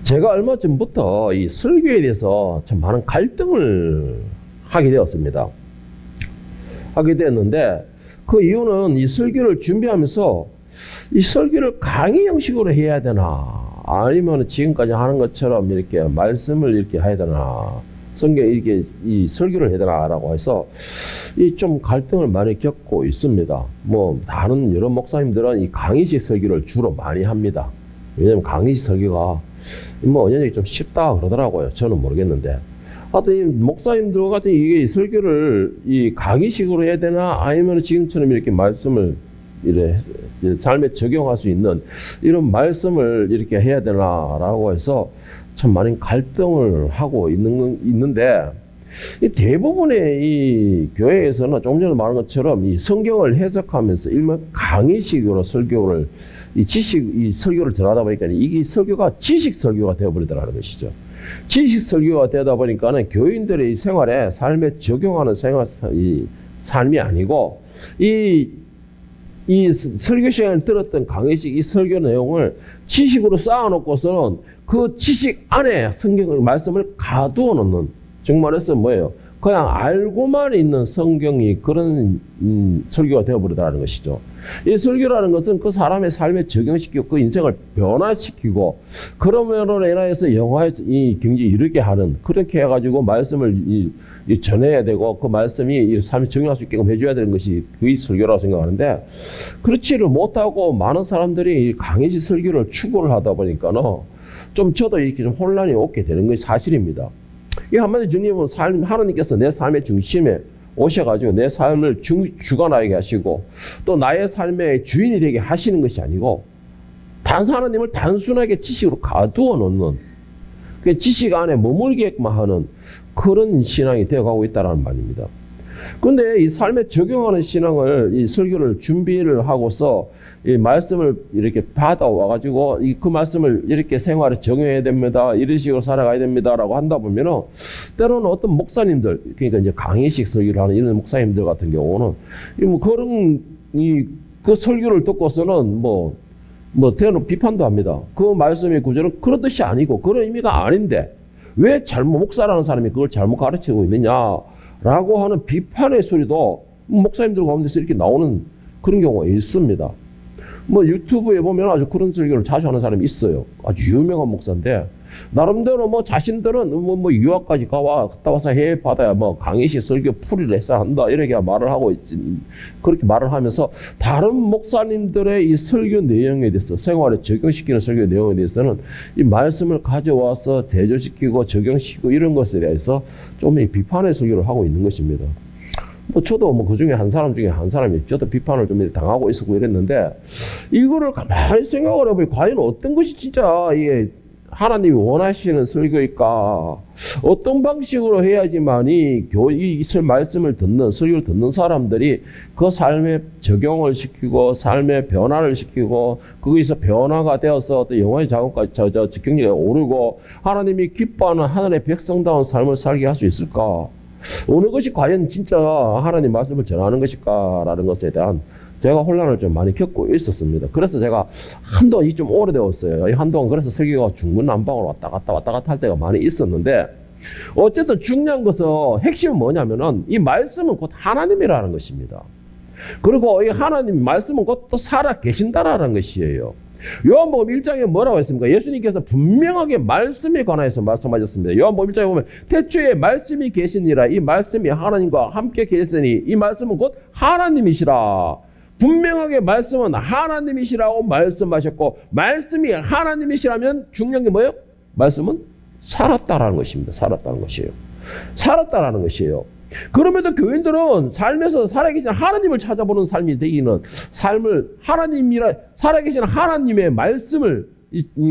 제가 얼마 전부터 이 설교에 대해서 참 많은 갈등을 하게 되었습니다. 하게 되었는데 그 이유는 이 설교를 준비하면서 이 설교를 강의 형식으로 해야 되나 아니면 지금까지 하는 것처럼 이렇게 말씀을 이렇게 해야 되나 성경 이렇게 이 설교를 해야 되나라고 해서 이 좀 갈등을 많이 겪고 있습니다. 뭐 다른 여러 목사님들은 이 강의식 설교를 주로 많이 합니다. 왜냐면 강의식 설교가 뭐 언연히 좀 쉽다 그러더라고요. 저는 모르겠는데. 하여튼 이 목사님들 같은 이게 설교를 이 강의식으로 해야 되나 아니면 지금처럼 이렇게 말씀을 이래 삶에 적용할 수 있는 이런 말씀을 이렇게 해야 되나라고 해서 참 많은 갈등을 하고 있는데 이 대부분의 이 교회에서는 조금 전에 말한 것처럼 이 성경을 해석하면서 일명 강의식으로 설교를 이 설교를 전하다 보니까 이게 설교가 지식 설교가 되어버리더라는 것이죠. 지식 설교가 되다 보니까는 교인들의 이 생활에 삶에 적용하는 삶이 아니고 이 설교 시간에 들었던 강의식 이 설교 내용을 지식으로 쌓아놓고서는 그 지식 안에 성경 말씀을 가두어 놓는 정말해서 뭐예요? 그냥 알고만 있는 성경이 그런 설교가 되어버리다는 것이죠. 이 설교라는 것은 그 사람의 삶에 적용시키고 그 인생을 변화시키고 그러므로 인하여서 영화의 이 경지에 이르게 하는 그렇게 해가지고 말씀을 전해야 되고 그 말씀이 이 삶에 적용할 수 있게끔 해줘야 되는 것이 그 설교라고 생각하는데 그렇지를 못하고 많은 사람들이 강의식 설교를 추구를 하다 보니까는 좀 저도 이렇게 좀 혼란이 오게 되는 것이 사실입니다. 이 한마디 정리해보면 하나님께서 내 삶의 중심에 오셔가지고 내 삶을 주관하게 하시고 또 나의 삶의 주인이 되게 하시는 것이 아니고 하나님을 단순하게 지식으로 가두어 놓는 그 지식 안에 머물게만 하는 그런 신앙이 되어가고 있다는 말입니다. 그런데 이 삶에 적용하는 신앙을 이 설교를 준비를 하고서 이 말씀을 이렇게 받아와가지고 그 말씀을 이렇게 생활에 적용해야 됩니다. 이런 식으로 살아가야 됩니다라고 한다 보면은 때로는 어떤 목사님들 그러니까 이제 강의식 설교를 하는 이런 목사님들 같은 경우는 뭐 그런 그 설교를 듣고서는 뭐 대놓고 비판도 합니다. 그 말씀의 구절은 그런 뜻이 아니고 그런 의미가 아닌데 왜 목사라는 사람이 그걸 잘못 가르치고 있느냐라고 하는 비판의 소리도 목사님들 가운데서 이렇게 나오는 그런 경우가 있습니다. 뭐 유튜브에 보면 아주 그런 설교를 자주 하는 사람이 있어요. 아주 유명한 목사인데 나름대로 뭐 자신들은 뭐 유학까지 갔다 와서 해외 받아야 뭐 강의식 설교 풀이를 해서 한다 이렇게 말을 하고 있지. 그렇게 말을 하면서 다른 목사님들의 이 설교 내용에 대해서 생활에 적용시키는 설교 내용에 대해서는 이 말씀을 가져와서 대조시키고 적용시키고 이런 것에 대해서 좀 비판의 설교를 하고 있는 것입니다. 뭐 저도 뭐 그 중에 한 사람이 저도 비판을 좀 당하고 있었고 이랬는데 이거를 가만히 생각을 해보면 과연 어떤 것이 진짜 이게 하나님이 원하시는 설교일까? 어떤 방식으로 해야지만이 이 말씀을 듣는 설교를 듣는 사람들이 그 삶에 적용을 시키고 삶의 변화를 시키고 거기서 변화가 되어서 또 영혼의 자원까지 경력이 오르고 하나님이 기뻐하는 하늘의 백성다운 삶을 살게 할 수 있을까? 어느 것이 과연 진짜 하나님 말씀을 전하는 것일까라는 것에 대한 제가 혼란을 좀 많이 겪고 있었습니다. 그래서 제가 한동안 좀 오래되었어요. 한동안 그래서 설교가 중구난방으로 왔다 갔다 할 때가 많이 있었는데 어쨌든 중요한 것은 핵심은 뭐냐면은 이 말씀은 곧 하나님이라는 것입니다. 그리고 이 하나님 말씀은 곧 또 살아 계신다라는 것이에요. 요한복음 1장에 뭐라고 했습니까? 예수님께서 분명하게 말씀에 관해서 말씀하셨습니다. 요한복음 1장에 보면 태초에 말씀이 계시니라 이 말씀이 하나님과 함께 계시니 이 말씀은 곧 하나님이시라. 분명하게 말씀은 하나님이시라고 말씀하셨고 말씀이 하나님이시라면 중요한 게 뭐예요? 말씀은 살았다라는 것입니다. 살았다는 것이에요. 살았다라는 것이에요. 그럼에도 교인들은 삶에서 살아계신 하나님을 찾아보는 삶이 되기는 삶을 살아계신 하나님의 말씀을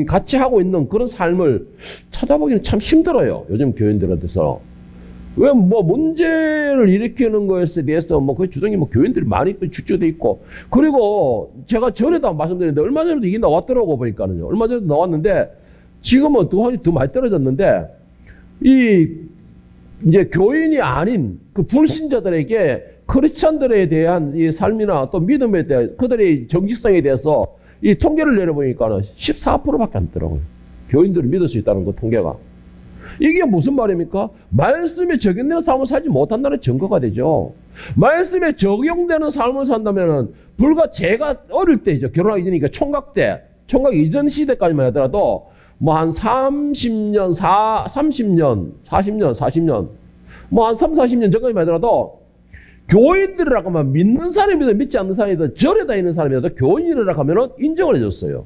같이 하고 있는 그런 삶을 찾아보기는 참 힘들어요. 요즘 교인들한테서. 왜 뭐 문제를 일으키는 것에 대해서 뭐 그 주장이 뭐 교인들이 많이 주저돼 있고 그리고 제가 전에도 말씀드렸는데 얼마 전에도 이게 나왔더라고 보니까는요. 얼마 전에도 나왔는데 지금은 더 많이 떨어졌는데 이제 교인이 아닌 그 불신자들에게 크리스천들에 대한 이 삶이나 또 믿음에 대한 그들의 정직성에 대해서 이 통계를 내려보니까는 14%밖에 안 되더라고요. 교인들을 믿을 수 있다는 거 통계가. 이게 무슨 말입니까? 말씀에 적용되는 삶을 살지 못한다는 증거가 되죠. 말씀에 적용되는 삶을 산다면은 불과 제가 어릴 때죠. 결혼하기 전이니까 총각 때, 총각 이전 시대까지만 하더라도 뭐 한 30년, 40년, 뭐 한 40년 전까지만 하더라도 교인들이라고 하면 믿는 사람이든 믿지 않는 사람이든 절에 다니는 사람이라도 교인이라고 하면 인정을 해줬어요.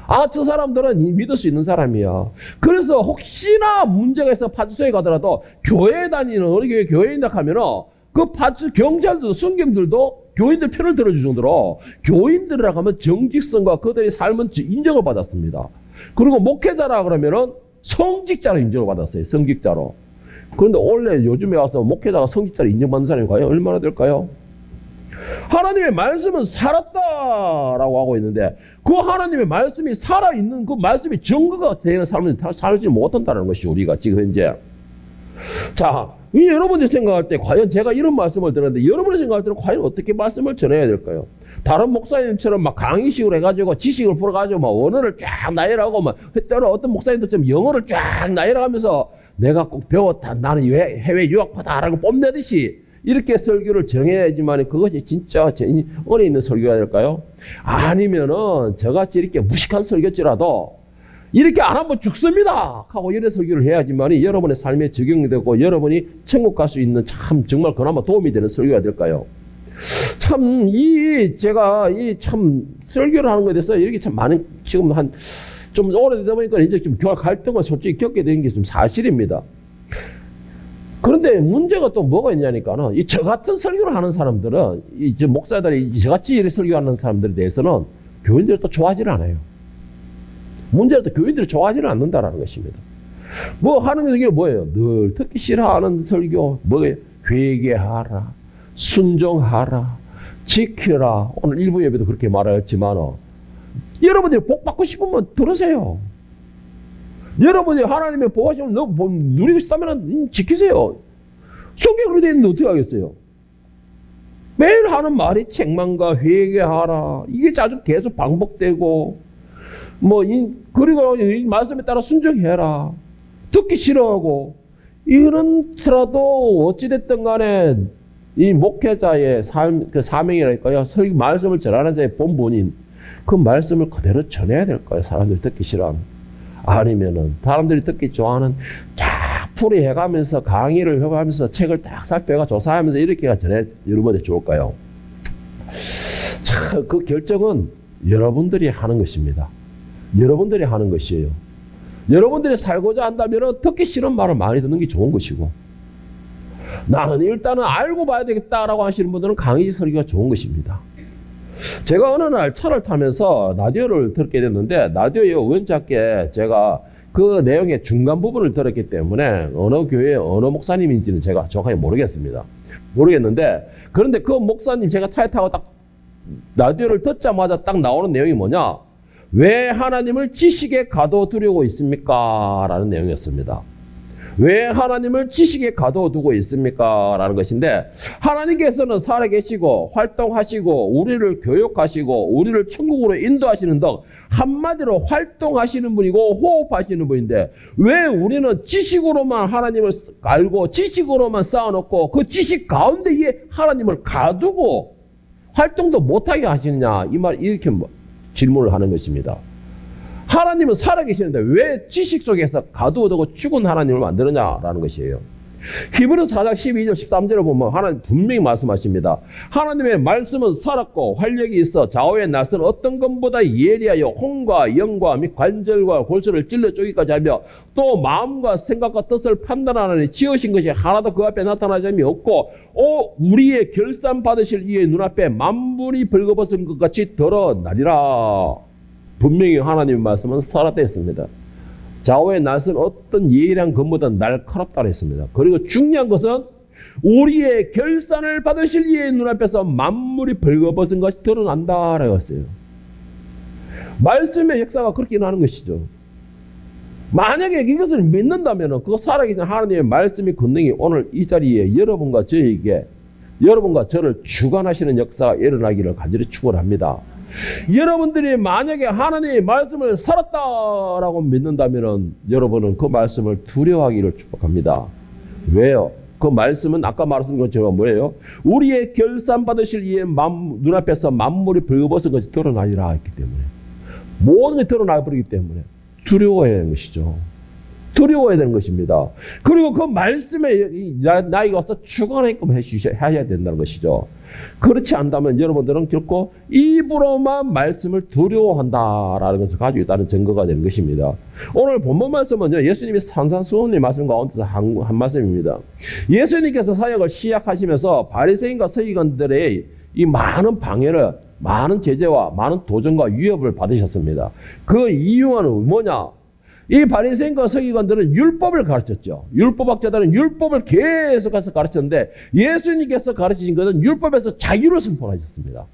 아, 저 사람들은 믿을 수 있는 사람이야. 그래서 혹시나 문제가 있어 파주소에 가더라도 교회에 다니는 어느 교회 교회인이라고 하면은 그 파주 경찰들도 순경들도 교인들 편을 들어줄 정도로 교인들이라고 하면 정직성과 그들의 삶은 인정을 받았습니다. 그리고 목회자라 그러면은 성직자로 인정을 받았어요. 성직자로. 그런데 원래 요즘에 와서 목회자가 성직자로 인정받는 사람이 과연 얼마나 될까요? 하나님의 말씀은 살았다라고 하고 있는데 그 하나님의 말씀이 살아있는 그 말씀이 증거가 되는 삶은 살지 못한다는 것이 우리가 지금 현재. 자, 여러분이 생각할 때 과연 제가 이런 말씀을 들었는데 여러분이 생각할 때는 과연 어떻게 말씀을 전해야 될까요? 다른 목사님처럼 막 강의식으로 해가지고 지식을 풀어가지고 막 원어를 쫙 나열하고 막 때로 어떤 목사님들처럼 영어를 쫙 나열하면서 내가 꼭 배웠다, 나는 해외 유학파다라고 뽐내듯이 이렇게 설교를 정해야지만 그것이 진짜 언에 있는 설교가 될까요? 아니면은 저같이 이렇게 무식한 설교지라도 이렇게 안 하면 죽습니다 하고 이런 설교를 해야지만 여러분의 삶에 적용되고 여러분이 천국 갈 수 있는 참 정말 그나마 도움이 되는 설교가 될까요? 참 제가 참 설교를 하는 것에 대해서 이렇게 참 많은 지금 한 좀 오래되다 보니까 이제 좀 갈등을 솔직히 겪게 된 게 좀 사실입니다. 그런데 문제가 또 뭐가 있냐니까는 저 같은 설교를 하는 사람들은 이제 목사들이 저같이 이렇게 설교하는 사람들에 대해서는 교인들이 또 좋아하지를 않아요. 문제는 또 교인들이 좋아하지를 않는다라는 것입니다. 뭐 하는 게 뭐예요? 늘 듣기 싫어하는 설교 뭐예요? 회개하라, 순종하라, 지키라. 오늘 일부 예배도 그렇게 말했지만 여러분들이 복 받고 싶으면 들으세요. 여러분이 하나님의 복하심을 누리고 싶다면 지키세요. 성경으로 되어 있는데 어떻게 하겠어요? 매일 하는 말이 책망과 회개하라. 이게 자주 계속 반복되고 그리고 이 말씀에 따라 순종해라. 듣기 싫어하고 이런더라도 어찌됐든 간에 이 목회자의 그 사명이랄까요? 말씀을 전하는 자의 본분인 그 말씀을 그대로 전해야 될 거예요. 사람들이 듣기 싫어하면. 아니면은 사람들이 듣기 좋아하는 쫙 풀이해가면서 강의를 해가면서 책을 딱 살펴가 조사하면서 이렇게가 전해 여러분한테 좋을까요? 참 그 결정은 여러분들이 하는 것입니다. 여러분들이 하는 것이에요. 여러분들이 살고자 한다면 듣기 싫은 말을 많이 듣는 게 좋은 것이고 나는 일단은 알고 봐야 되겠다라고 하시는 분들은 강의지 설교가 좋은 것입니다. 제가 어느 날 차를 타면서 라디오를 듣게 됐는데 라디오에 우연찮게 제가 그 내용의 중간 부분을 들었기 때문에 어느 교회 어느 목사님인지는 제가 정확하게 모르겠는데 그런데 그 목사님 제가 차에 타고 딱 라디오를 듣자마자 딱 나오는 내용이 뭐냐? 왜 하나님을 지식에 가둬두려고 있습니까? 라는 내용이었습니다. 왜 하나님을 지식에 가둬두고 있습니까? 라는 것인데 하나님께서는 살아계시고 활동하시고 우리를 교육하시고 우리를 천국으로 인도하시는 등 한마디로 활동하시는 분이고 호흡하시는 분인데 왜 우리는 지식으로만 하나님을 알고 지식으로만 쌓아놓고 그 지식 가운데에 하나님을 가두고 활동도 못하게 하시느냐? 이렇게 질문을 하는 것입니다. 하나님은 살아계시는데 왜 지식 속에서 가두어두고 죽은 하나님을 만드느냐라는 것이에요. 히브리서 4장 12절 13절을 보면 하나님 분명히 말씀하십니다. 하나님의 말씀은 살았고 활력이 있어 좌우의 낯선 어떤 것보다 예리하여 혼과 영과 및 관절과 골수를 찔러 쪼기까지 하며 또 마음과 생각과 뜻을 판단하는 지으신 것이 하나도 그 앞에 나타나는 점이 없고 우리의 결산 받으실 이의 눈앞에 만분이 벌거벗은 것 같이 드러나리라. 분명히 하나님의 말씀은 살았다 했습니다. 좌우의 낯은 어떤 예리한 것보다 날카롭다 했습니다. 그리고 중요한 것은 우리의 결산을 받으실 이의 눈앞에서 만물이 벌거벗은 것이 드러난다라고 했어요. 말씀의 역사가 그렇게 일어나는 것이죠. 만약에 이것을 믿는다면 그 살아계신 하나님의 말씀의 권능이 오늘 이 자리에 여러분과 저에게 여러분과 저를 주관하시는 역사가 일어나기를 간절히 축원합니다. 여러분들이 만약에 하나님의 말씀을 살았다라고 믿는다면 여러분은 그 말씀을 두려워하기를 축복합니다. 왜요? 그 말씀은 아까 말씀드린 것처럼 뭐예요? 우리의 결산 받으실 이의 눈앞에서 만물이 벌거벗은 것이 드러나리라 했기 때문에, 모든 게 드러나 버리기 때문에 두려워해야 하는 것이죠. 두려워해야 되는 것입니다. 그리고 그 말씀에 나에게 와서 주관하게끔 해야 된다는 것이죠. 그렇지 않다면 여러분들은 결코 입으로만 말씀을 두려워한다라는 것을 가지고 있다는 증거가 되는 것입니다. 오늘 본문 말씀은요, 예수님이 산산수훈의 말씀 가운데서 한 말씀입니다. 예수님께서 사역을 시작하시면서 바리새인과 서기관들의 이 많은 방해를, 많은 제재와 많은 도전과 위협을 받으셨습니다. 그 이유는 뭐냐? 이 바리새인과 서기관들은 율법을 가르쳤죠. 율법학자들은 율법을 계속해서 가르쳤는데 예수님께서 가르치신 것은 율법에서 자유를 선포하셨습니다.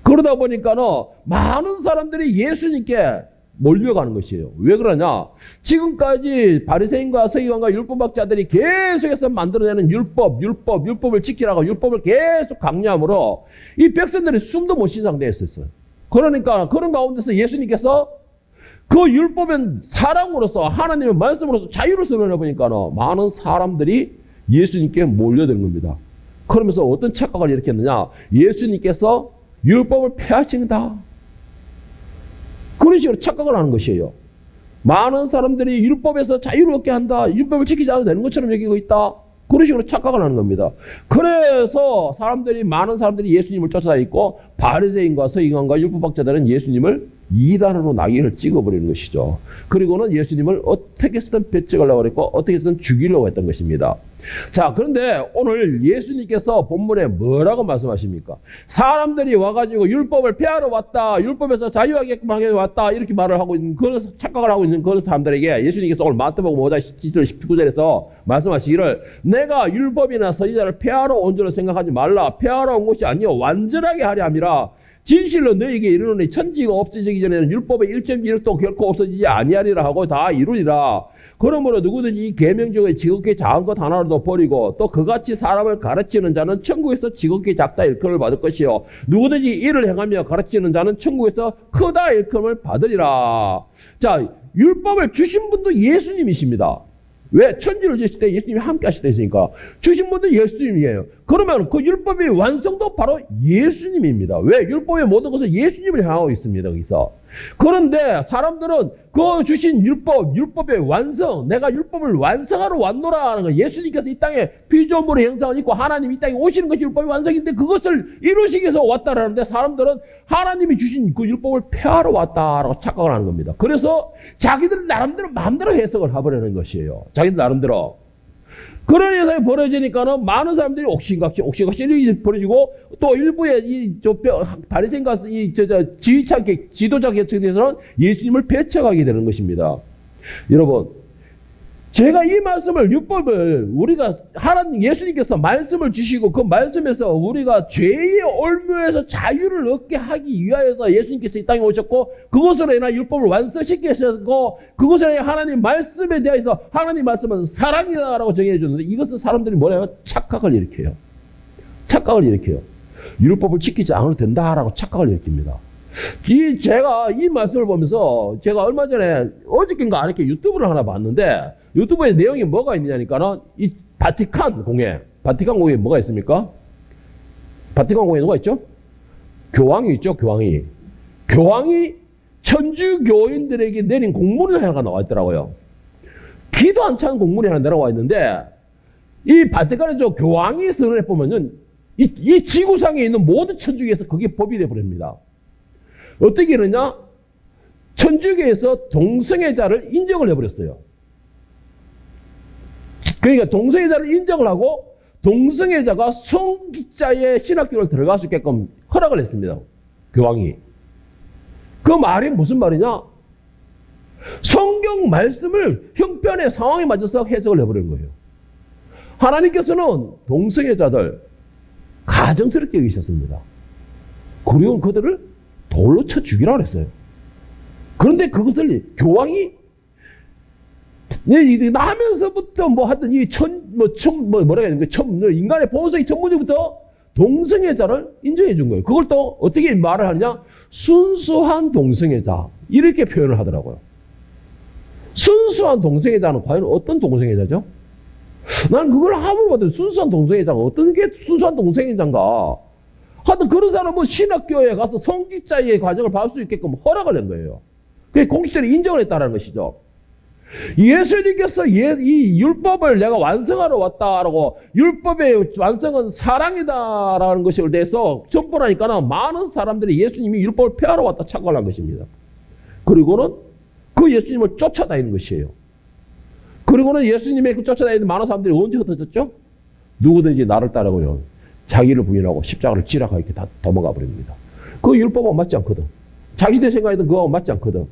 그러다 보니까는 많은 사람들이 예수님께 몰려가는 것이에요. 왜 그러냐? 지금까지 바리새인과 서기관과 율법학자들이 계속해서 만들어내는 율법을 지키라고 율법을 계속 강요함으로 이 백성들이 숨도 못 쉬는 상태에 있었어요. 그러니까 그런 가운데서 예수님께서 그 율법은 사랑으로서 하나님의 말씀으로서 자유를 선언해 보니까 많은 사람들이 예수님께 몰려드는 겁니다. 그러면서 어떤 착각을 일으켰느냐? 예수님께서 율법을 폐하신다. 그런 식으로 착각을 하는 것이에요. 많은 사람들이 율법에서 자유를 얻게 한다. 율법을 지키지 않아도 되는 것처럼 여기고 있다. 그런 식으로 착각을 하는 겁니다. 그래서 많은 사람들이 예수님을 쫓아다니고 바리새인과 서기관과 율법학자들은 예수님을 이단으로 나귀를 찍어버리는 것이죠. 그리고는 예수님을 어떻게 해서든 배척하려고 했고 어떻게 해서든 죽이려고 했던 것입니다. 자, 그런데 오늘 예수님께서 본문에 뭐라고 말씀하십니까? 사람들이 와가지고 율법을 폐하러 왔다, 율법에서 자유하게끔 하게 왔다, 이렇게 말을 하고 있는, 그런 착각을 하고 있는 그런 사람들에게 예수님께서 오늘 마태복음 5장 17절 19절에서 말씀하시기를, 내가 율법이나 선지자를 폐하러 온 줄을 생각하지 말라. 폐하러 온 것이 아니요 완전하게 하려 함이라. 진실로 너에게 이르노니 천지가 없어지기 전에는 율법의 1.1도 결코 없어지지 아니하리라 하고 다 이루리라. 그러므로 누구든지 이 계명 중에 지극히 작은 것 하나라도 버리고 또 그같이 사람을 가르치는 자는 천국에서 지극히 작다 일컬음을 받을 것이요 누구든지 이를 행하며 가르치는 자는 천국에서 크다 일컬음을 받으리라. 자, 율법을 주신 분도 예수님이십니다. 왜? 천지를 지으실 때 예수님이 함께 하실 때 있으니까 주신 분도 예수님이에요. 그러면 그 율법의 완성도 바로 예수님입니다. 왜? 율법의 모든 것은 예수님을 향하고 있습니다. 거기서. 그런데 사람들은 그 주신 율법의 완성, 내가 율법을 완성하러 왔노라 하는 거, 예수님께서 이 땅에 피조물의 형상을 입고 하나님 이 땅에 오시는 것이 율법의 완성인데 그것을 이루시기 위해서 왔다라는데 사람들은 하나님이 주신 그 율법을 폐하러 왔다라고 착각을 하는 겁니다. 그래서 자기들 나름대로 마음대로 해석을 해버리는 것이에요. 자기들 나름대로. 그런 현상이 벌어지니까는 많은 사람들이 옥신각신 벌어지고 또 일부의 바리새인과 지도자 계층에서는 예수님을 배척하게 되는 것입니다. 여러분, 제가 이 말씀을 율법을 우리가 하나님 예수님께서 말씀을 주시고 그 말씀에서 우리가 죄의 올무에서 자유를 얻게 하기 위하여서 예수님께서 이 땅에 오셨고 그것으로 인하 율법을 완성시키셨고 그것으로 인해 하나님 말씀에 대해서 하나님 말씀은 사랑이다라고 정의해 줬는데 이것은 사람들이 뭐냐면 착각을 일으켜요. 착각을 일으켜요. 율법을 지키지 않아도 된다라고 착각을 일으킵니다. 제가 이 말씀을 보면서 제가 얼마 전에 어저께인가 이렇게 유튜브를 하나 봤는데 유튜브에 내용이 뭐가 있느냐니까는 이 바티칸 공회 뭐가 있습니까? 바티칸 공회에 누가 있죠? 교황이 있죠, 교황이. 교황이 천주교인들에게 내린 공문이 하나가 나와 있더라고요. 기도 안 차는 공문이 하나 내려와 있는데 이 바티칸의 저 교황이 선언해 보면은 이 지구상에 있는 모든 천주교에서 그게 법이 돼 버립니다. 어떻게 이러냐? 천주교에서 동성애자를 인정을 해버렸어요. 그러니까 동성애자를 인정을 하고 동성애자가 성직자의 신학교를 들어갈 수 있게끔 허락을 했습니다. 교황이. 그 말이 무슨 말이냐? 성경 말씀을 형편의 상황에 맞춰서 해석을 해버리는 거예요. 하나님께서는 동성애자들 가정스럽게 여기셨습니다. 그리고 그들을 돌로 쳐 죽이라고 했어요. 그런데 그것을 교황이 나면서부터 뭐 하여튼 뭐라 해야 되는 인간의 본성이 전문부터 동성애자를 인정해 준 거예요. 그걸 또 어떻게 말을 하느냐? 순수한 동성애자. 이렇게 표현을 하더라고요. 순수한 동성애자는 과연 어떤 동성애자죠? 난 그걸 아무리 봐도 순수한 동성애자가 어떤 게 순수한 동성애자인가? 하여튼 그런 사람은 신학교에 가서 성직자의 과정을 받을 수 있게끔 허락을 낸 거예요. 그게 공식적으로 인정을 했다는 것이죠. 예수님께서 이 율법을 내가 완성하러 왔다라고, 율법의 완성은 사랑이다라는 것에 대해서 전보라니까는 많은 사람들이 예수님이 율법을 폐하러 왔다 착각을 한 것입니다. 그리고는 그 예수님을 쫓아다니는 것이에요. 그리고는 예수님의 그 쫓아다니는 많은 사람들이 언제 흩어졌죠? 누구든지 나를 따르고요, 자기를 부인하고 십자가를 지라고 이렇게 다 도망가 버립니다. 그 율법은 맞지 않거든. 자기들 생각에도 그거 맞지 않거든.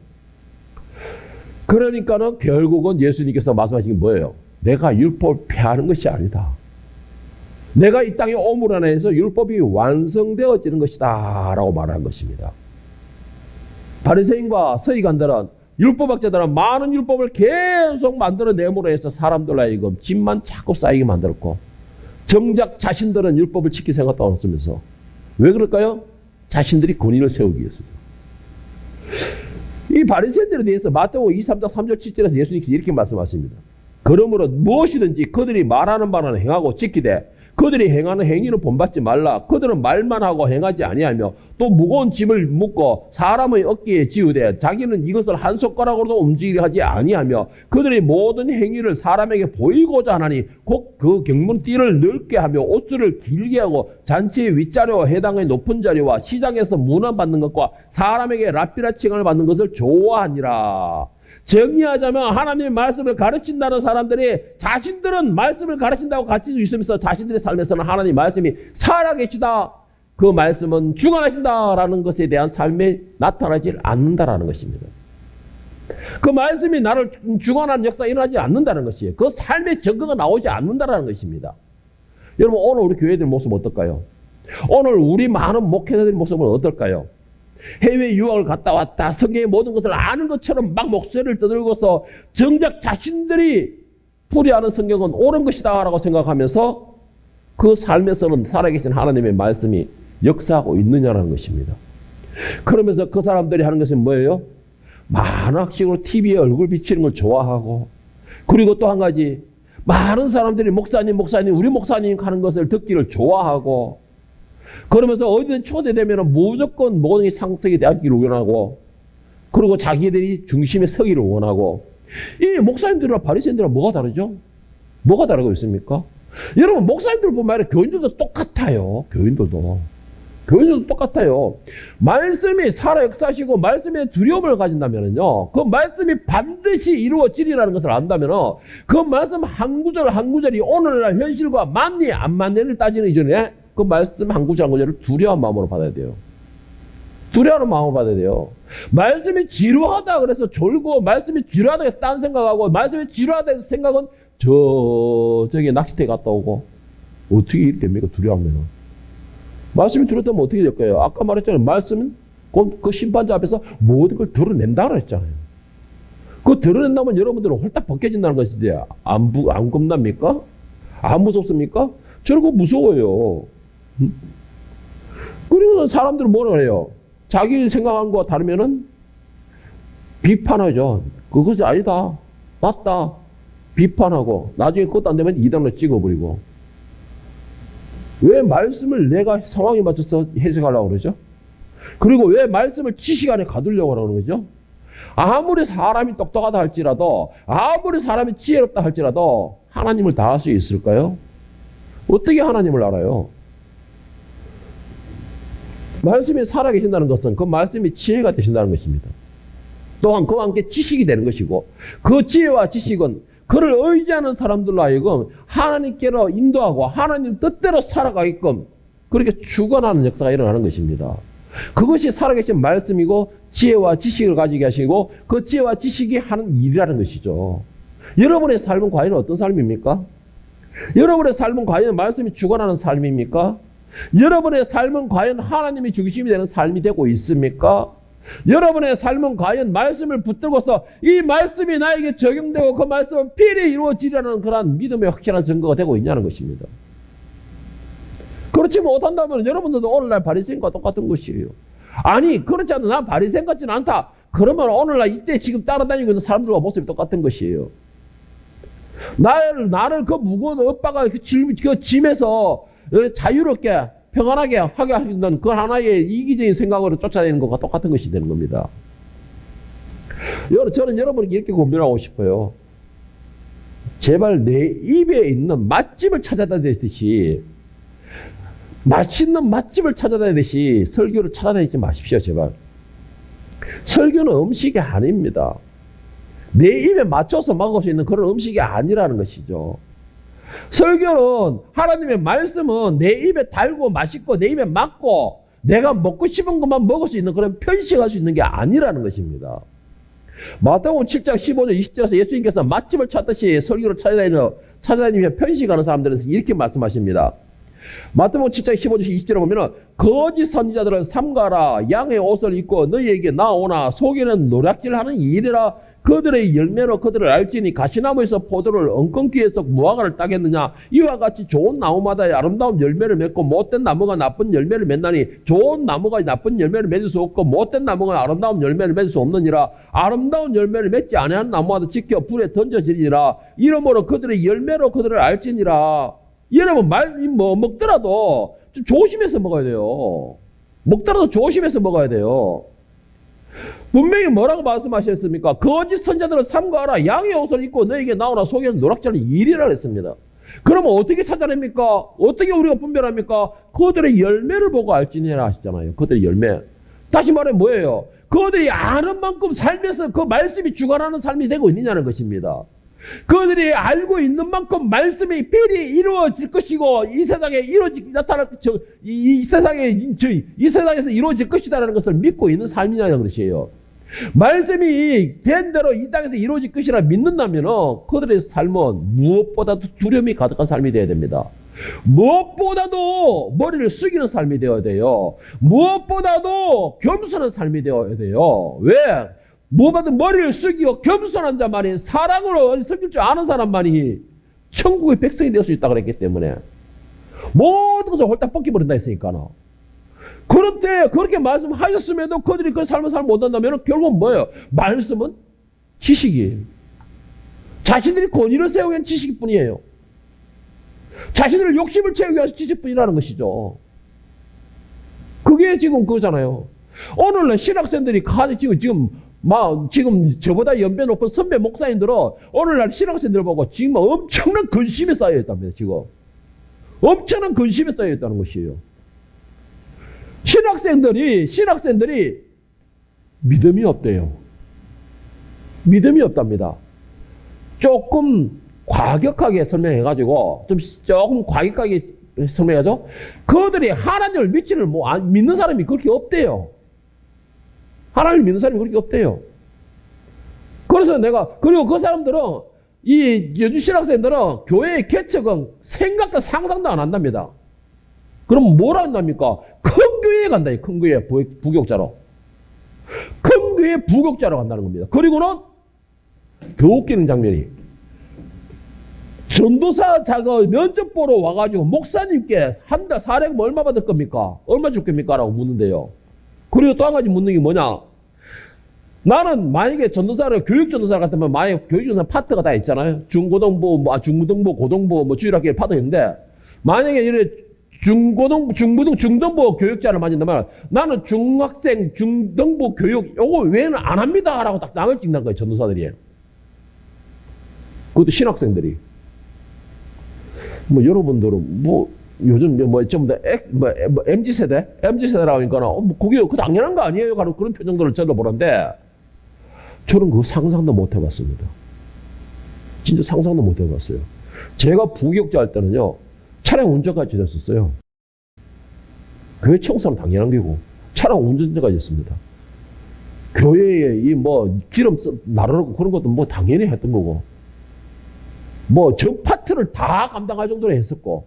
그러니까는 결국은 예수님께서 말씀하신 게 뭐예요? 내가 율법을 폐하는 것이 아니다. 내가 이 땅에 오물 안에 해서 율법이 완성되어지는 것이다 라고 말한 것입니다. 바리새인과 서기관들은, 율법학자들은 많은 율법을 계속 만들어내므로 해서 사람들 하여금 짐만 자꾸 쌓이게 만들었고, 정작 자신들은 율법을 지킬 생각도 없으면서. 왜 그럴까요? 자신들이 권위를 세우기 위해서죠. 이 바리새인들에 대해서 마태복음 23장 3절 7절에서 예수님께서 이렇게 말씀하십니다. 그러므로 무엇이든지 그들이 말하는 바는 행하고 지키되 그들이 행하는 행위는 본받지 말라. 그들은 말만 하고 행하지 아니하며 또 무거운 짐을 묶고 사람의 어깨에 지우되 자기는 이것을 한 손가락으로도 움직이려 하지 아니하며 그들의 모든 행위를 사람에게 보이고자 하나니 곧 그 경문띠를 넓게 하며 옷줄을 길게 하고 잔치의 윗자리와 해당의 높은 자리와 시장에서 문안받는 것과 사람에게 랍비라 칭함을 받는 것을 좋아하니라. 정리하자면 하나님의 말씀을 가르친다는 사람들이 자신들은 말씀을 가르친다고 가르치고 있으면서 자신들의 삶에서는 하나님의 말씀이 살아계시다, 그 말씀은 주관하신다라는 것에 대한 삶에 나타나지 않는다라는 것입니다. 그 말씀이 나를 주관하는 역사가 일어나지 않는다는 것이에요. 그 삶의 증거가 나오지 않는다라는 것입니다. 여러분, 오늘 우리 교회들 모습 어떨까요? 오늘 우리 많은 목회자들의 모습은 어떨까요? 해외 유학을 갔다 왔다 성경의 모든 것을 아는 것처럼 막 목소리를 떠들고서 정작 자신들이 풀이하는 성경은 옳은 것이다 라고 생각하면서 그 삶에서는 살아계신 하나님의 말씀이 역사하고 있느냐라는 것입니다. 그러면서 그 사람들이 하는 것은 뭐예요? 만학식으로 TV에 얼굴 비치는 걸 좋아하고, 그리고 또 한 가지, 많은 사람들이 목사님 우리 목사님 하는 것을 듣기를 좋아하고, 그러면서 어디든 초대되면 무조건 모든 게 상석이 되기를 원하고, 그리고 자기들이 중심에 서기를 원하고. 이 목사님들이랑 바리새인들은 뭐가 다르죠? 뭐가 다르고 있습니까? 여러분, 목사님들 보면 교인들도 똑같아요. 교인들도 똑같아요. 말씀이 살아 역사하시고 말씀에 두려움을 가진다면요, 그 말씀이 반드시 이루어지리라는 것을 안다면 그 말씀 한 구절 한 구절이 오늘날 현실과 맞니 안 맞니를 따지는 이전에 그 말씀 한 구절 한 구절을 두려운 마음으로 받아야 돼요. 두려워하는 마음으로 받아야 돼요. 말씀이 지루하다 그래서 졸고, 말씀이 지루하다 해서 딴 생각하고, 말씀이 지루하다 해서 생각은 저기 낚시터에 갔다 오고. 어떻게 이렇게 됩니까? 두려워하면. 말씀이 들었다면 어떻게 될까요? 아까 말했잖아요. 말씀은 그 심판자 앞에서 모든 걸 드러낸다고 했잖아요. 그거 드러낸다면 여러분들은 홀딱 벗겨진다는 것이지, 안 겁납니까? 안 무섭습니까? 저런 거 무서워요. 그리고 사람들은 뭐라 해요? 자기 생각한 거와 다르면은 비판하죠. 그것이 아니다, 맞다, 비판하고 나중에 그것도 안 되면 이단으로 찍어버리고. 왜 말씀을 내가 상황에 맞춰서 해석하려고 그러죠? 그리고 왜 말씀을 지식 안에 가두려고 하는 거죠? 아무리 사람이 똑똑하다 할지라도, 아무리 사람이 지혜롭다 할지라도 하나님을 다 알 수 있을까요? 어떻게 하나님을 알아요? 말씀이 살아계신다는 것은 그 말씀이 지혜가 되신다는 것입니다. 또한 그와 함께 지식이 되는 것이고, 그 지혜와 지식은 그를 의지하는 사람들로 하여금 하나님께로 인도하고 하나님 뜻대로 살아가게끔 그렇게 주관하는 역사가 일어나는 것입니다. 그것이 살아계신 말씀이고 지혜와 지식을 가지게 하시고 그 지혜와 지식이 하는 일이라는 것이죠. 여러분의 삶은 과연 어떤 삶입니까? 여러분의 삶은 과연 말씀이 주관하는 삶입니까? 여러분의 삶은 과연 하나님이 중심이 되는 삶이 되고 있습니까? 여러분의 삶은 과연 말씀을 붙들고서 이 말씀이 나에게 적용되고 그 말씀은 필히 이루어지리라는 그런 믿음의 확실한 증거가 되고 있냐는 것입니다. 그렇지 못한다면 여러분들도 오늘날 바리새인과 똑같은 것이에요. 아니 그렇지 않아 난 바리새인 같지는 않다. 그러면 오늘날 이때 지금 따라다니고 있는 사람들과 모습이 똑같은 것이에요. 나를 그 무거운 엇박아 그 짐에서 자유롭게 평안하게 하게 하는 그 하나의 이기적인 생각으로 쫓아내는 것과 똑같은 것이 되는 겁니다. 저는 여러분에게 이렇게 고민하고 싶어요. 제발 내 입에 있는 맛집을 찾아다니듯이 맛있는 맛집을 찾아다니듯이 설교를 찾아다니지 마십시오. 제발. 설교는 음식이 아닙니다. 내 입에 맞춰서 먹을 수 있는 그런 음식이 아니라는 것이죠. 설교는 하나님의 말씀은 내 입에 달고 맛있고 내 입에 맞고 내가 먹고 싶은 것만 먹을 수 있는 그런 편식할 수 있는 게 아니라는 것입니다. 마태복음 7장 15절 20절에서 예수님께서 맛집을 찾듯이 설교를 찾아다니며 편식하는 사람들은 이렇게 말씀하십니다. 마태복음 7장 15절 20절에 보면 거짓 선지자들은 삼가라 양의 옷을 입고 너희에게 나오나 속에는 노략질하는 일이라 그들의 열매로 그들을 알지니 가시나무에서 포도를 엉겅퀴에서 무화과를 따겠느냐 이와 같이 좋은 나무마다 아름다운 열매를 맺고 못된 나무가 나쁜 열매를 맺나니 좋은 나무가 나쁜 열매를 맺을 수 없고 못된 나무가 아름다운 열매를 맺을 수 없느니라 아름다운 열매를 맺지 아니하는 나무마다 지켜 불에 던져지리라 이러므로 그들의 열매로 그들을 알지니라. 여러분 먹더라도 좀 조심해서 먹어야 돼요. 먹더라도 조심해서 먹어야 돼요. 분명히 뭐라고 말씀하셨습니까? 거짓 선자들은 삼가하라 양의 옷을 입고 너에게 나오나 속에는 노략질하는 일이라 했습니다. 그러면 어떻게 찾아냅니까? 어떻게 우리가 분별합니까? 그들의 열매를 보고 알지니라 하시잖아요. 그들의 열매. 다시 말해 뭐예요? 그들이 아는 만큼 살면서 그 말씀이 주관하는 삶이 되고 있느냐는 것입니다. 그들이 알고 있는 만큼 말씀이 필히 이루어질 것이고 이 세상에 이 세상에서 이루어질 것이다라는 것을 믿고 있는 삶이냐는 것이에요. 말씀이 된 대로 이 땅에서 이루어질 것이라 믿는다면 그들의 삶은 무엇보다도 두려움이 가득한 삶이 되어야 됩니다. 무엇보다도 머리를 숙이는 삶이 되어야 돼요. 무엇보다도 겸손한 삶이 되어야 돼요. 왜? 무엇보다도 머리를 숙이고 겸손한 자만이 사랑으로 섬길 줄 아는 사람만이 천국의 백성이 될 수 있다고 그랬기 때문에 모든 것을 홀딱 벗겨버린다 했으니까. 그런데 그렇게 말씀하셨음에도 그들이 그 삶을 살 못한다면 결국은 뭐예요? 말씀은 지식이에요. 자신들이 권위를 세우기 위한 지식뿐이에요. 자신들의 욕심을 채우기 위한 지식뿐이라는 것이죠. 그게 지금 그거잖아요. 오늘날 신학생들이 지금 저보다 연배 높은 선배 목사님들은 오늘날 신학생들을 보고 지금 엄청난 근심에 쌓여 있답니다. 지금 엄청난 근심에 쌓여 있다는 것이에요. 신학생들이 믿음이 없대요. 믿음이 없답니다. 조금 과격하게 설명해가지고 조금 과격하게 설명해가지고 그들이 하나님을 믿는 사람이 그렇게 없대요. 하나님을 믿는 사람이 그렇게 없대요. 그래서 그리고 그 사람들은 요즘 신학생들은 교회의 개척은 생각도 상상도 안 한답니다. 그럼 뭘 한답니까? 큰 교회에 간다. 큰 교회 부교육자로. 큰 교회 부교육자로 간다는 겁니다. 그리고는 더 웃기는 장면이 전도사 면접 보러 와가지고 목사님께 한 달 사례금 얼마 받을 겁니까? 얼마 줄 겁니까? 라고 묻는데요. 그리고 또 한 가지 묻는 게 뭐냐? 나는 만약에 교육전도사 같으면 만약에 교육전도사 파트가 다 있잖아요. 중고등부, 고등부, 주일학교 파트가 있는데 만약에 이래 중등부 교육자를 만든다면 나는 중학생, 중등부 교육 요거 외에는 안 합니다. 라고 딱 장을 찍는 거예요. 전도사들이. 그것도 신학생들이. 여러분들은 요즘 전부 다 MZ세대? MZ세대라고 하니까 그게 당연한 거 아니에요? 그런 표정들을 저도 보는데 저는 그거 상상도 못 해봤습니다. 진짜 상상도 못 해봤어요. 제가 부교육자 할 때는요, 차량 운전까지 했었어요. 교회 청소는 당연한 게고, 차량 운전까지 했습니다. 교회에 기름 나르고 그런 것도 당연히 했던 거고, 전 파트를 다 감당할 정도로 했었고,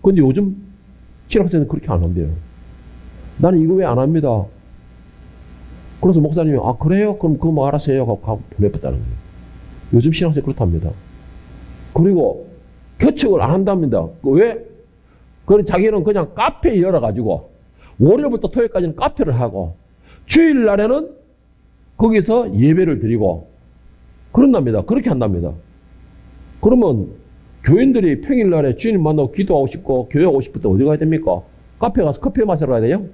근데 요즘 신학생은 그렇게 안 한대요. 나는 이거 왜 안 합니다. 그래서 목사님이 그래요? 그럼 그거 알아서 해요. 하고 보내봤다는 거예요. 요즘 신학생 그렇답니다. 그리고 개척을 안 한답니다. 왜? 그래서 자기는 그냥 카페 열어가지고 월요일부터 토요일까지는 카페를 하고 주일날에는 거기서 예배를 드리고 그런답니다. 그렇게 한답니다. 그러면 교인들이 평일날에 주님 만나고 기도하고 싶고 교회 하고 싶을 때 어디 가야 됩니까? 카페 가서 커피 마시러 가야 돼요?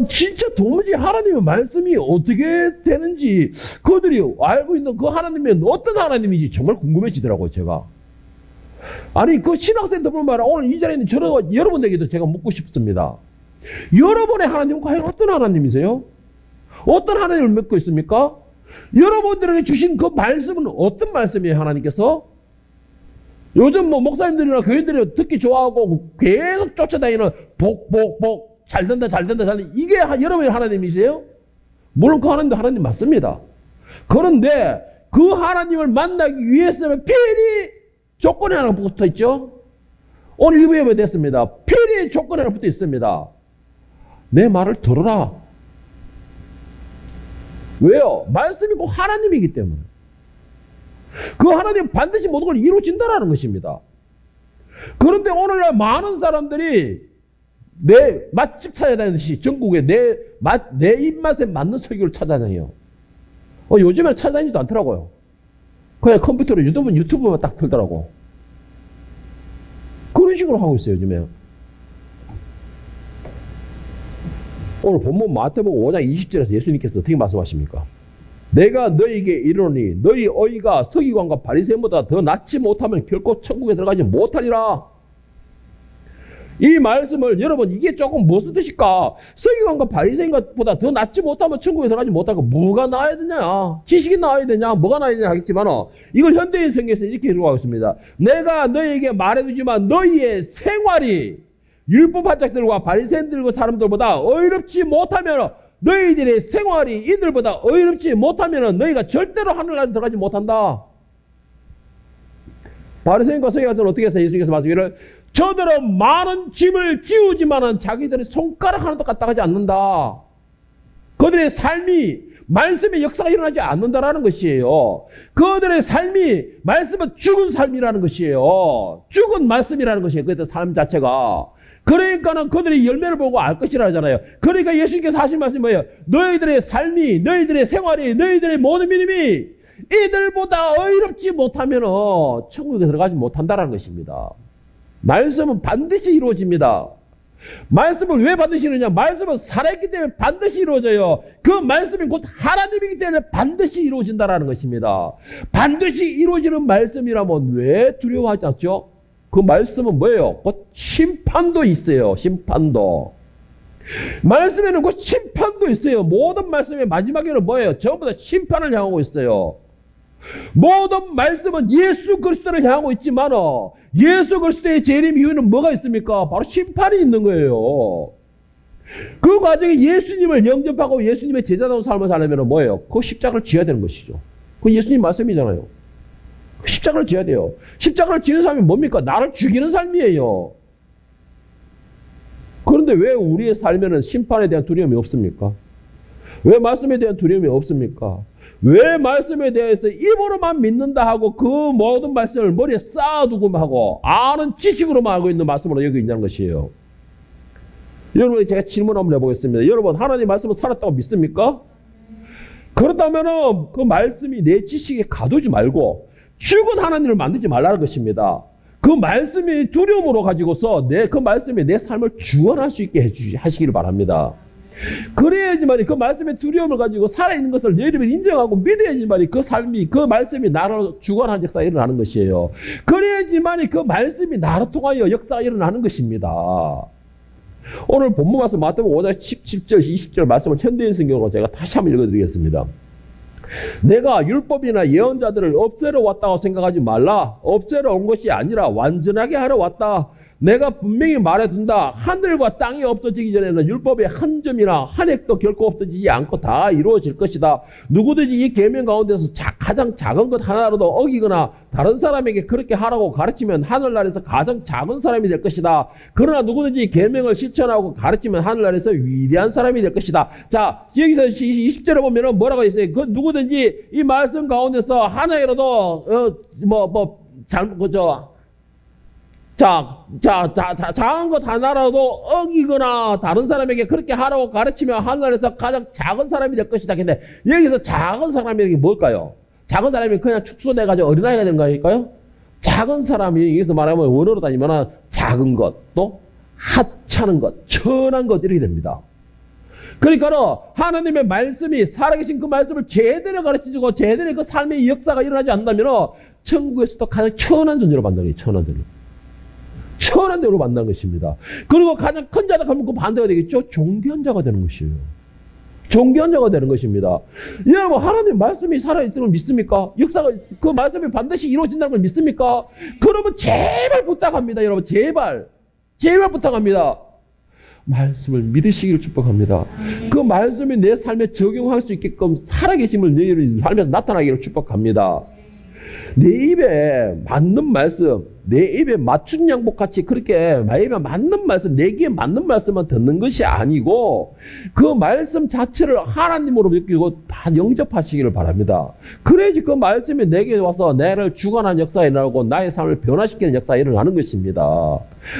진짜 도무지 하나님의 말씀이 어떻게 되는지 그들이 알고 있는 그 하나님이 어떤 하나님인지 정말 궁금해지더라고요. 제가. 아니 그 신학생들 보면 오늘 이 자리에 있는 저는 여러분에게도 제가 묻고 싶습니다. 여러분의 하나님은 과연 어떤 하나님이세요? 어떤 하나님을 믿고 있습니까? 여러분들에게 주신 그 말씀은 어떤 말씀이에요? 하나님께서? 요즘 뭐 목사님들이나 교인들이 듣기 좋아하고 계속 쫓아다니는 복 잘된다 이게 여러분의 하나님이세요? 물론 그 하나님도 하나님 맞습니다. 그런데 그 하나님을 만나기 위해서는 필히 조건이 하나 붙어 있죠. 오늘 일부 예배 됐습니다. 필히 조건이 하나 붙어 있습니다. 내 말을 들어라. 왜요? 말씀이 꼭 하나님이기 때문에. 그 하나님은 반드시 모든 걸 이루어진다라는 것입니다. 그런데 오늘날 많은 사람들이 내 맛집 찾아다니듯이 전국에 내 입맛에 맞는 설교를 찾아다녀요. 요즘에는 찾아다니지도 않더라고요. 그냥 컴퓨터로 유튜브만 딱 틀더라고. 그런 식으로 하고 있어요, 요즘에. 오늘 본문 마태복음 5장 20절에서 예수님께서 어떻게 말씀하십니까? 내가 너희에게 이르노니 너희 어이가 서기관과 바리새인보다 더 낫지 못하면 결코 천국에 들어가지 못하리라. 이 말씀을 여러분 이게 조금 무슨 뜻일까? 서기관과 바리새인보다 더 낫지 못하면 천국에 들어가지 못하고 뭐가 나아야 되냐? 지식이 나아야 되냐? 뭐가 나아야 되냐 하겠지만 이걸 현대인 성경에서 이렇게 읽어가고 있습니다. 내가 너희에게 말해두지만 너희의 생활이 율법 학자들과 바리새인들과 사람들보다 어이롭지 못하면 너희들의 생활이 이들보다 어이롭지 못하면 너희가 절대로 하늘나라에 들어가지 못한다. 바리새인과 서기관들은 어떻게 했어요? 예수님께서 말씀하기를 저들은 많은 짐을 지우지만은 자기들의 손가락 하나도 까딱하지 않는다. 그들의 삶이 말씀의 역사가 일어나지 않는다라는 것이에요. 그들의 삶이 말씀은 죽은 삶이라는 것이에요. 죽은 말씀이라는 것이에요. 그들의 삶 자체가. 그러니까는 그들이 열매를 보고 알 것이라 하잖아요. 그러니까 예수님께서 하신 말씀이 뭐예요? 너희들의 삶이, 너희들의 생활이, 너희들의 모든 믿음이 이들보다 어이롭지 못하면 천국에 들어가지 못한다라는 것입니다. 말씀은 반드시 이루어집니다. 말씀을 왜 반드시 이루느냐? 말씀은 살아있기 때문에 반드시 이루어져요. 그 말씀이 곧 하나님이기 때문에 반드시 이루어진다라는 것입니다. 반드시 이루어지는 말씀이라면 왜 두려워하지 않죠? 그 말씀은 뭐예요? 곧 심판도 있어요. 심판도. 말씀에는 곧 심판도 있어요. 모든 말씀의 마지막에는 뭐예요? 전부 다 심판을 향하고 있어요. 모든 말씀은 예수 그리스도를 향하고 있지만 예수 그리스도의 재림 이유는 뭐가 있습니까? 바로 심판이 있는 거예요. 그 과정에 예수님을 영접하고 예수님의 제자다운 삶을 살려면 뭐예요? 그 십자가를 지어야 되는 것이죠. 그 예수님 말씀이잖아요. 십자가를 지어야 돼요. 십자가를 지는 삶이 뭡니까? 나를 죽이는 삶이에요. 그런데 왜 우리의 삶에는 심판에 대한 두려움이 없습니까? 왜 말씀에 대한 두려움이 없습니까? 왜 말씀에 대해서 입으로만 믿는다 하고 그 모든 말씀을 머리에 쌓아두고 하고 아는 지식으로만 알고 있는 말씀으로 여기 있냐는 것이에요. 여러분 제가 질문 한번 해보겠습니다. 여러분 하나님 말씀은 살았다고 믿습니까? 그렇다면 그 말씀이 내 지식에 가두지 말고 죽은 하나님을 만들지 말라는 것입니다. 그 말씀이 두려움으로 가지고서 그 말씀이 내 삶을 주관할 수 있게 하시기를 바랍니다. 그래야지만 그 말씀의 두려움을 가지고 살아있는 것을 내 이름을 인정하고 믿어야지만 그 삶이 그 말씀이 나로 주관하는 역사가 일어나는 것이에요. 그래야지만 그 말씀이 나로 통하여 역사가 일어나는 것입니다. 오늘 본문 말씀 마태복음 5장 17절 20절 말씀을 현대인 성경으로 제가 다시 한번 읽어드리겠습니다. 내가 율법이나 예언자들을 없애러 왔다고 생각하지 말라. 없애러 온 것이 아니라 완전하게 하러 왔다. 내가 분명히 말해둔다. 하늘과 땅이 없어지기 전에는 율법의 한 점이나 한 획도 결코 없어지지 않고 다 이루어질 것이다. 누구든지 이 계명 가운데서 가장 작은 것 하나라도 어기거나 다른 사람에게 그렇게 하라고 가르치면 하늘나라에서 가장 작은 사람이 될 것이다. 그러나 누구든지 이 계명을 실천하고 가르치면 하늘나라에서 위대한 사람이 될 것이다. 자, 여기서 20절에 보면은 뭐라고 있어요? 그 누구든지 이 말씀 가운데서 하나라도 작은 것 하나라도 어기거나 다른 사람에게 그렇게 하라고 가르치면 하늘에서 가장 작은 사람이 될 것이다. 근데 여기서 작은 사람이 뭘까요? 작은 사람이 그냥 축소돼가지고 어린아이가 되는 거니까요? 작은 사람이 여기서 말하면 원어로 다니면 작은 것, 또 하찮은 것, 천한 것 이렇게 됩니다. 그러니까 하나님의 말씀이 살아계신 그 말씀을 제대로 가르치고 제대로 그 삶의 역사가 일어나지 않는다면 천국에서도 가장 천한 존재로 만나는 거예요. 천한 존재. 천한 대로 만나는 것입니다. 그리고 가장 큰 자다 하면 그 반대가 되겠죠. 존귀한 자가 되는 것이에요. 존귀한 자가 되는 것입니다. 여러분, 하나님 말씀이 살아있는 걸 믿습니까? 역사가, 그 말씀이 반드시 이루어진다는 걸 믿습니까? 그러면 제발 부탁합니다. 여러분, 제발 부탁합니다. 말씀을 믿으시기를 축복합니다. 그 말씀이 내 삶에 적용할 수 있게끔 살아계심을 내 삶에서 나타나기를 축복합니다. 내 입에 맞는 말씀, 내 입에 맞춘 양복같이 그렇게 내 입에 맞는 말씀, 내 귀에 맞는 말씀만 듣는 것이 아니고 그 말씀 자체를 하나님으로 느끼고 다 영접하시기를 바랍니다. 그래야지 그 말씀이 내게 와서 나를 주관하는 역사가 일어나고 나의 삶을 변화시키는 역사가 일어나는 것입니다.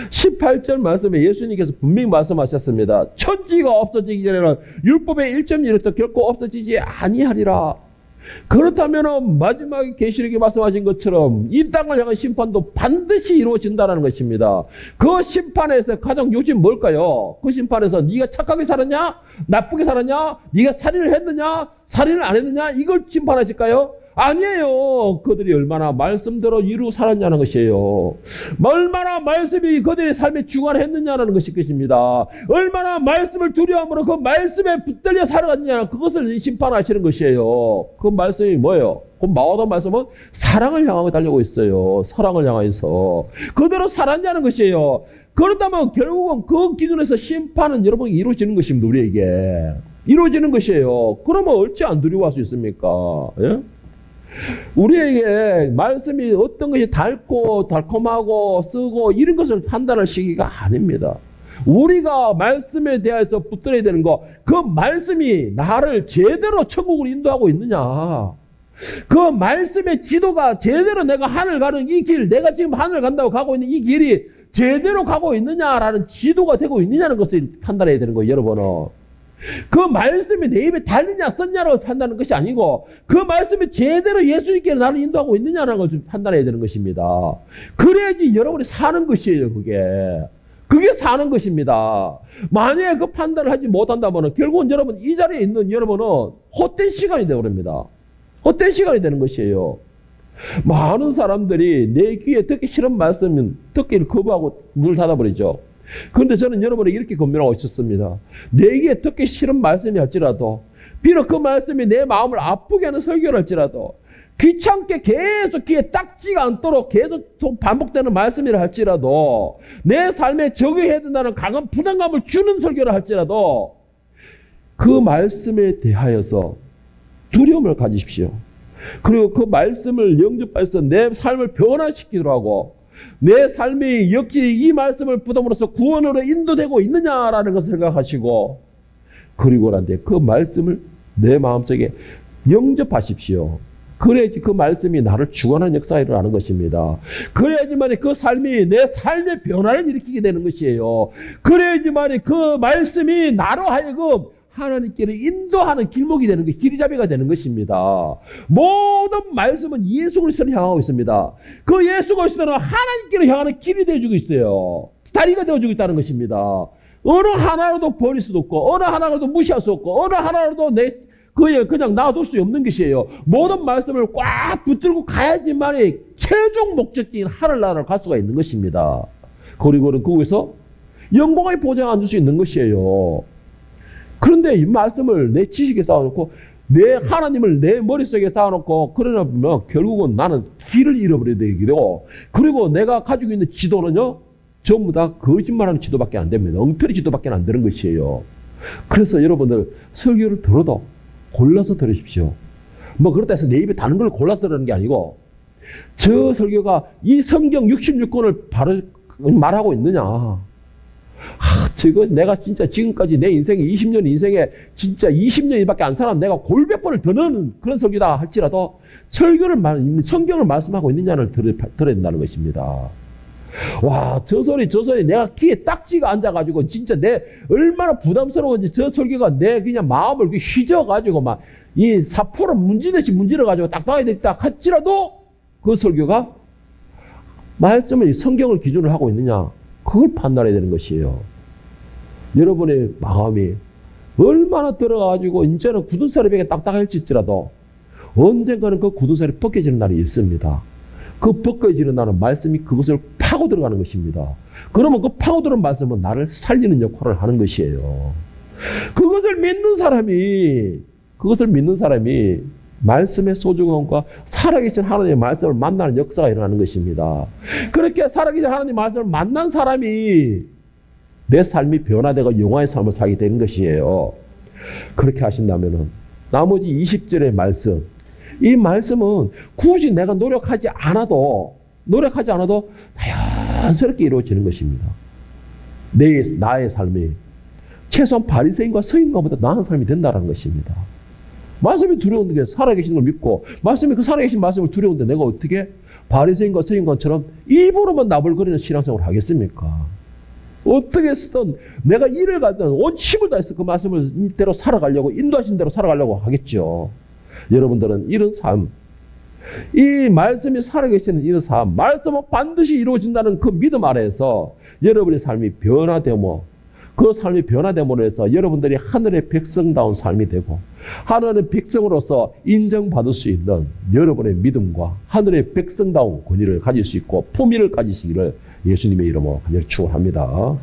18절 말씀에 예수님께서 분명히 말씀하셨습니다. 천지가 없어지기 전에는 율법의 1.1도 결코 없어지지 아니하리라. 그렇다면 마지막에 계시록에 말씀하신 것처럼 이 땅을 향한 심판도 반드시 이루어진다는 것입니다. 그 심판에서 가장 요즘 뭘까요? 그 심판에서 네가 착하게 살았냐? 나쁘게 살았냐? 네가 살인을 했느냐? 살인을 안 했느냐? 이걸 심판하실까요? 아니에요. 그들이 얼마나 말씀대로 이루어 살았냐는 것이에요. 얼마나 말씀이 그들의 삶에 주관했느냐는 것일 것입니다. 얼마나 말씀을 두려움으로 그 말씀에 붙들려 살아갔느냐, 그것을 심판하시는 것이에요. 그 말씀이 뭐예요? 그 마오던 말씀은 사랑을 향하고 달리고 있어요. 사랑을 향해서 그대로 살았냐는 것이에요. 그렇다면 결국은 그 기준에서 심판은 여러분 이루어지는 것입니다. 우리에게 이루어지는 것이에요. 그러면 어찌 안 두려워할 수 있습니까? 예? 우리에게 말씀이 어떤 것이 달고 달콤하고 쓰고 이런 것을 판단할 시기가 아닙니다. 우리가 말씀에 대해서 붙들어야 되는 거, 그 말씀이 나를 제대로 천국으로 인도하고 있느냐, 그 말씀의 지도가 제대로 내가 하늘 가는 이 길, 내가 지금 하늘 간다고 가고 있는 이 길이 제대로 가고 있느냐라는 지도가 되고 있느냐는 것을 판단해야 되는 거예요. 여러분은 그 말씀이 내 입에 달리냐 썼냐라고 판단하는 것이 아니고 그 말씀이 제대로 예수님께 나를 인도하고 있느냐라는 걸 좀 판단해야 되는 것입니다. 그래야지 여러분이 사는 것이에요. 그게 사는 것입니다. 만약에 그 판단을 하지 못한다면 결국은 여러분, 이 자리에 있는 여러분은 헛된 시간이 되어버립니다. 헛된 시간이 되는 것이에요. 많은 사람들이 내 귀에 듣기 싫은 말씀은 듣기를 거부하고 문을 닫아버리죠. 그런데 저는 여러분에게 이렇게 권면하고 있었습니다. 내게 듣기 싫은 말씀이 할지라도, 비록 그 말씀이 내 마음을 아프게 하는 설교를 할지라도, 귀찮게 계속 귀에 딱지가 않도록 계속 반복되는 말씀이라 할지라도, 내 삶에 적용해야 된다는 강한 부담감을 주는 설교를 할지라도 그 말씀에 대하여서 두려움을 가지십시오. 그리고 그 말씀을 영접해서 내 삶을 변화시키도록 하고, 내 삶이 역시 이 말씀을 붙음으로써 구원으로 인도되고 있느냐라는 것을 생각하시고, 그리고 난 뒤에 그 말씀을 내 마음속에 영접하십시오. 그래야지 그 말씀이 나를 주관하는 역사가 일어나는 것입니다. 그래야지만 그 삶이 내 삶의 변화를 일으키게 되는 것이에요. 그래야지만 그 말씀이 나로 하여금 하나님께로 인도하는 길목이 되는 것, 길이잡이가 되는 것입니다. 모든 말씀은 예수 그리스도를 향하고 있습니다. 그 예수 그리스도는 하나님께로 향하는 길이 되어주고 있어요. 다리가 되어주고 있다는 것입니다. 어느 하나라도 버릴 수도 없고, 어느 하나라도 무시할 수 없고, 어느 하나라도 그냥 놔둘 수 없는 것이에요. 모든 말씀을 꽉 붙들고 가야지만 최종 목적지인 하늘나라를 갈 수가 있는 것입니다. 그리고는 그곳에서 영광의 보장을 앉을 수 있는 것이에요. 그런데 이 말씀을 내 지식에 쌓아놓고, 내 하나님을 내 머릿속에 쌓아놓고 그러다 보면 결국은 나는 길을 잃어버려야 되고, 그리고 내가 가지고 있는 지도는요, 전부 다 거짓말하는 지도밖에 안 됩니다. 엉터리 지도밖에 안 되는 것이에요. 그래서 여러분들 설교를 들어도 골라서 들으십시오. 뭐 그렇다 해서 내 입에 다른 걸 골라서 들으는 게 아니고, 저 설교가 이 성경 66권을 바로 말하고 있느냐, 지금 내가 진짜 지금까지 내 인생에 20년 인생에 진짜 20년밖에 안 살았는데 내가 골몇 번을 더 넣는 그런 설교다 할지라도 성경을 말씀하고 있느냐를 들어야 된다는 것입니다. 와, 저 소리 내가 귀에 딱지가 앉아가지고 진짜 내 얼마나 부담스러운지 저 설교가 내 그냥 마음을 휘저어가지고 막 이 사포를 문지듯이 문질러가지고 딱딱하게 딱 할지라도 그 설교가 말씀을 성경을 기준으로 하고 있느냐, 그걸 판단해야 되는 것이에요. 여러분의 마음이 얼마나 들어가가지고 이제는 굳은 살이 벽에 딱딱할지라도 언젠가는 그 굳은 살이 벗겨지는 날이 있습니다. 그 벗겨지는 날은 말씀이 그것을 파고 들어가는 것입니다. 그러면 그 파고 들어온 말씀은 나를 살리는 역할을 하는 것이에요. 그것을 믿는 사람이 말씀의 소중함과 살아계신 하나님의 말씀을 만나는 역사가 일어나는 것입니다. 그렇게 살아계신 하나님의 말씀을 만난 사람이 내 삶이 변화되고 영화의 삶을 살게 되는 것이에요. 그렇게 하신다면은 나머지 20절의 말씀, 이 말씀은 굳이 내가 노력하지 않아도 자연스럽게 이루어지는 것입니다. 나의 삶이 최소한 바리새인과 서인과보다 나은 삶이 된다는 것입니다. 말씀이 두려운데 살아계신 걸 믿고 말씀이 그 살아계신 말씀을 두려운데 내가 어떻게 바리새인과 서인과처럼 입으로만 나불거리는 신앙생활을 하겠습니까? 어떻게 쓰든 내가 일을 가든 온 힘을 다해서 그 말씀을 대로 살아가려고, 인도하신 대로 살아가려고 하겠죠. 여러분들은 이런 삶, 이 말씀이 살아계시는 이런 삶, 말씀은 반드시 이루어진다는 그 믿음 아래에서 여러분의 삶이 변화되고, 그 삶이 변화됨으로 해서 여러분들이 하늘의 백성다운 삶이 되고 하늘의 백성으로서 인정받을 수 있는 여러분의 믿음과 하늘의 백성다운 권위를 가질 수 있고 품위를 가지시기를 예수님의 이름으로 간절히 축원합니다.